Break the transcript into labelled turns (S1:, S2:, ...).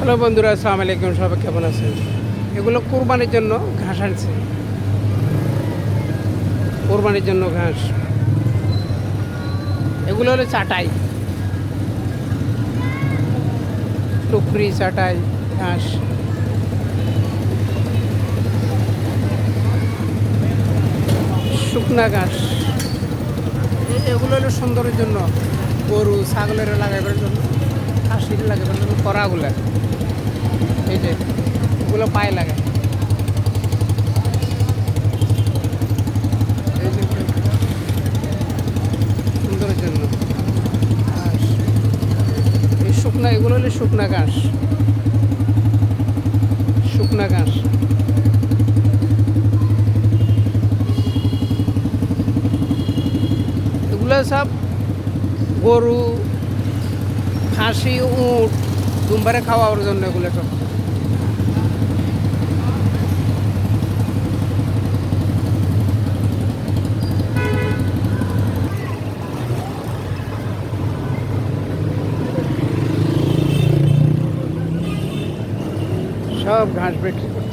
S1: Hello বন্ধুরা, আসসালামু আলাইকুম। সবাই কেমন আছেন? এগুলো কোরবানির জন্য ঘাস আনছে। কোরবানির জন্য ঘাস, এগুলো হলো চাটাই, টুকরি চাটাই ঘাস। শুকনা ঘাস, এগুলো হলো সুন্দরের জন্য, গরু ছাগলের লাগাইবার জন্য, খাসির লাগাইবার জন্য করাগুলো। এই যে এগুলো পায়ে লাগায়, এই যে সুন্দরের জন্য ঘাস। এই শুকনা, এগুলো হলো শুকনা ঘাস, শুকনা ঘাস। এগুলো সব গরু, খাসি, উট, দুম্বারে খাওয়ার জন্য এগুলো সব। সব ঘাস বিক্রি করে।